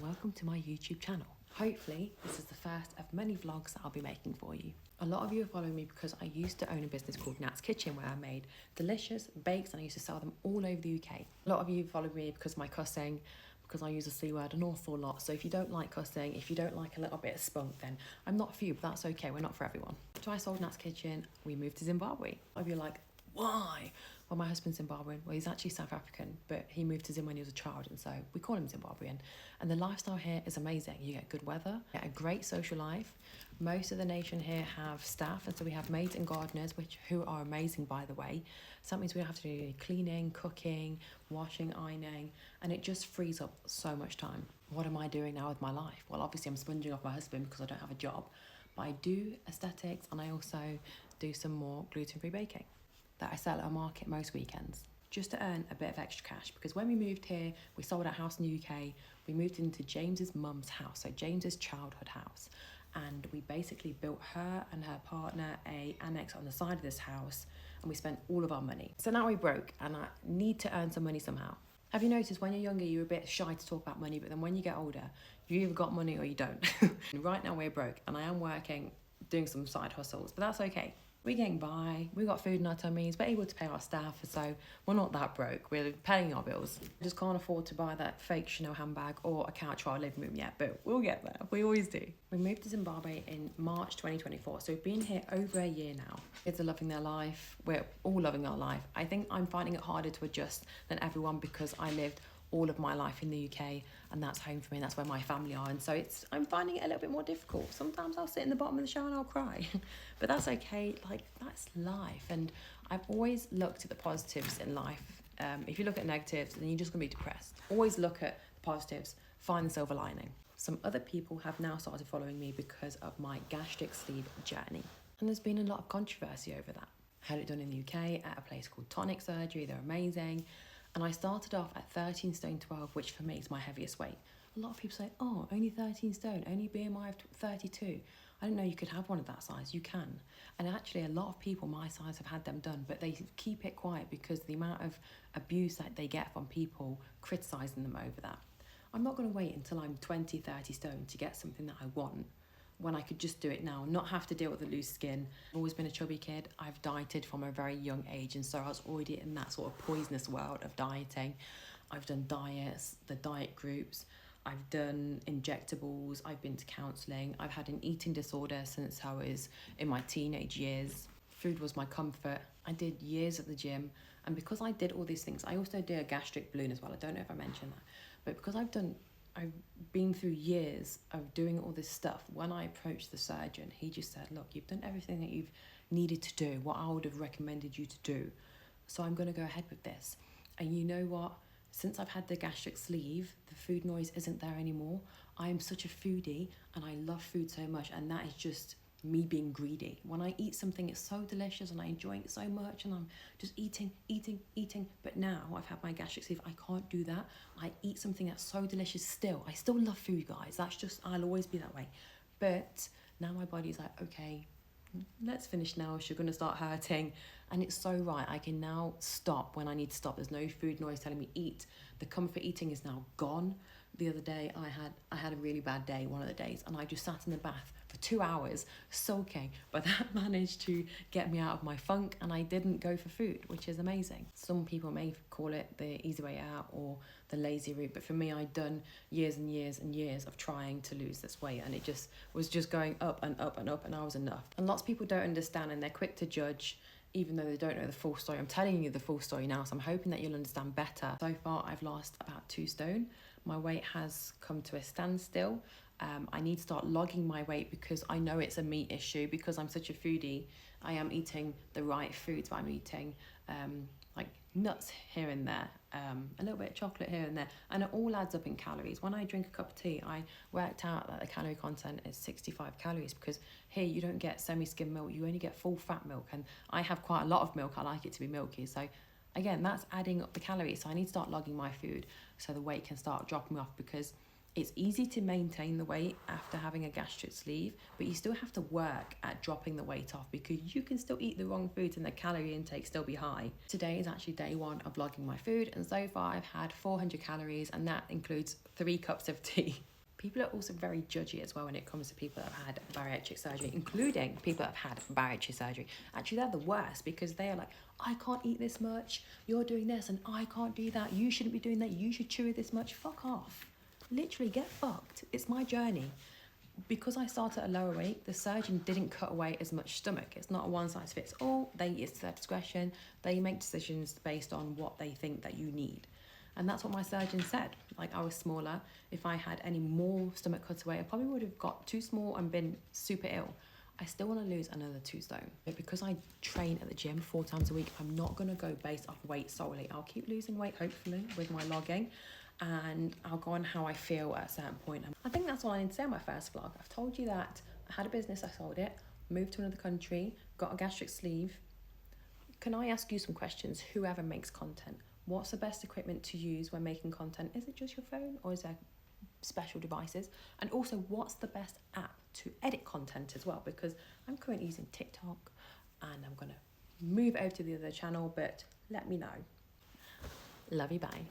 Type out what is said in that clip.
welcome to my YouTube channel. Hopefully this is the first of many vlogs that I'll be making for you. A lot of you are following me because I used to own a business called Nat's Kitchen where I made delicious bakes and I used to sell them all over the UK. A lot of you follow me because of my cussing, because I use the C word an awful lot. So if you don't like cussing, if you don't like a little bit of spunk, then I'm not for you, but that's okay, we're not for everyone. So I sold Nat's Kitchen, we moved to Zimbabwe. A lot of you are like, why? Well, my husband's Zimbabwean. Well, he's actually South African, but he moved to Zim when he was a child, and so we call him Zimbabwean. And the lifestyle here is amazing. You get good weather, you get a great social life. Most of the nation here have staff, and so we have maids and gardeners, who are amazing, by the way. So that means we don't have to do any cleaning, cooking, washing, ironing, and it just frees up so much time. What am I doing now with my life? Well, obviously I'm sponging off my husband because I don't have a job, but I do aesthetics, and I also do some more gluten-free baking that I sell at a market most weekends, just to earn a bit of extra cash. Because when we moved here, we sold our house in the UK, we moved into James's mum's house, so James's childhood house. And we basically built her and her partner a annex on the side of this house, and we spent all of our money. So now we're broke, and I need to earn some money somehow. Have you noticed when you're younger, you're a bit shy to talk about money, but then when you get older, you either got money or you don't. Right now we're broke, and I am working, doing some side hustles, but that's okay. We're getting by, we've got food in our tummies, we're able to pay our staff, so we're not that broke, we're paying our bills. Just can't afford to buy that fake Chanel handbag or a couch for our living room yet, but we'll get there, we always do. We moved to Zimbabwe in March 2024, so we've been here over a year now. Kids are loving their life, we're all loving our life. I think I'm finding it harder to adjust than everyone because I lived all of my life in the UK, and that's home for me, and that's where my family are, and so I'm finding it a little bit more difficult. Sometimes I'll sit in the bottom of the shower and I'll cry, but that's okay, like that's life. And I've always looked at the positives in life. If you look at negatives, then you're just gonna be depressed. Always look at the positives, find the silver lining. Some other people have now started following me because of my gastric sleeve journey, and there's been a lot of controversy over that. I had it done in the UK at a place called Tonic Surgery, they're amazing. And I started off at 13 stone 12, which for me is my heaviest weight. A lot of people say, oh, only 13 stone, only BMI of 32. I didn't know you could have one of that size. You can. And actually a lot of people my size have had them done, but they keep it quiet because the amount of abuse that they get from people criticising them over that. I'm not going to wait until I'm 20, 30 stone to get something that I want, when I could just do it now, not have to deal with the loose skin. I've always been a chubby kid. I've dieted from a very young age, and so I was already in that sort of poisonous world of dieting. I've done diets, the diet groups, I've done injectables, I've been to counselling, I've had an eating disorder since I was in my teenage years. Food was my comfort. I did years at the gym, and because I did all these things, I also did a gastric balloon as well. I don't know if I mentioned that, but because I've been through years of doing all this stuff. When I approached the surgeon, he just said, look, you've done everything that you've needed to do, what I would have recommended you to do. So I'm going to go ahead with this. And you know what? Since I've had the gastric sleeve, the food noise isn't there anymore. I am such a foodie and I love food so much. And that is just me being greedy. When I eat something, it's so delicious and I enjoy it so much, and I'm just eating. But now I've had my gastric sleeve, I can't do that. I eat something that's so delicious still. I still love food, guys. That's just, I'll always be that way. But now my body's like, okay, let's finish now. You're gonna start hurting. And it's so right. I can now stop when I need to stop. There's no food noise telling me eat. The comfort eating is now gone. The other day I had a really bad day, one of the days, and I just sat in the bath for 2 hours sulking, but that managed to get me out of my funk, and I didn't go for food, which is amazing. Some people may call it the easy way out or the lazy route, but for me, I'd done years and years and years of trying to lose this weight, and it just was just going up and up and up, and I was enough. And lots of people don't understand, and they're quick to judge even though they don't know the full story. I'm telling you the full story now, so I'm hoping that you'll understand better. So far, I've lost about 2 stone. My weight has come to a standstill. I need to start logging my weight because I know it's a meat issue. Because I'm such a foodie, I am eating the right foods, but I'm eating like nuts here and there, a little bit of chocolate here and there, and it all adds up in calories. When I drink a cup of tea, I worked out that the calorie content is 65 calories, because here you don't get semi-skim milk, you only get full fat milk, and I have quite a lot of milk. I like it to be milky, so again, that's adding up the calories. So I need to start logging my food so the weight can start dropping off, because it's easy to maintain the weight after having a gastric sleeve, but you still have to work at dropping the weight off, because you can still eat the wrong foods and the calorie intake still be high. Today is actually day 1 of logging my food, and so far I've had 400 calories, and that includes 3 cups of tea. People are also very judgy as well when it comes to people that have had bariatric surgery, including people that have had bariatric surgery. Actually, they're the worst because they are like, I can't eat this much, you're doing this, and I can't do that, you shouldn't be doing that, you should chew this much. Fuck off. Literally, get fucked. It's my journey. Because I started at a lower weight, the surgeon didn't cut away as much stomach. It's not a one size fits all. It's their discretion. They make decisions based on what they think that you need. And that's what my surgeon said. Like, I was smaller. If I had any more stomach cut away, I probably would have got too small and been super ill. I still want to lose another 2 stone. But because I train at the gym 4 times a week, I'm not going to go based off weight solely. I'll keep losing weight, hopefully, with my logging. And I'll go on how I feel at a certain point. I think that's all I need to say on my first vlog. I've told you that I had a business, I sold it, moved to another country, got a gastric sleeve. Can I ask you some questions? Whoever makes content, what's the best equipment to use when making content? Is it just your phone or is there special devices? And also, what's the best app to edit content as well? Because I'm currently using TikTok and I'm gonna move over to the other channel, but let me know. Love you, bye.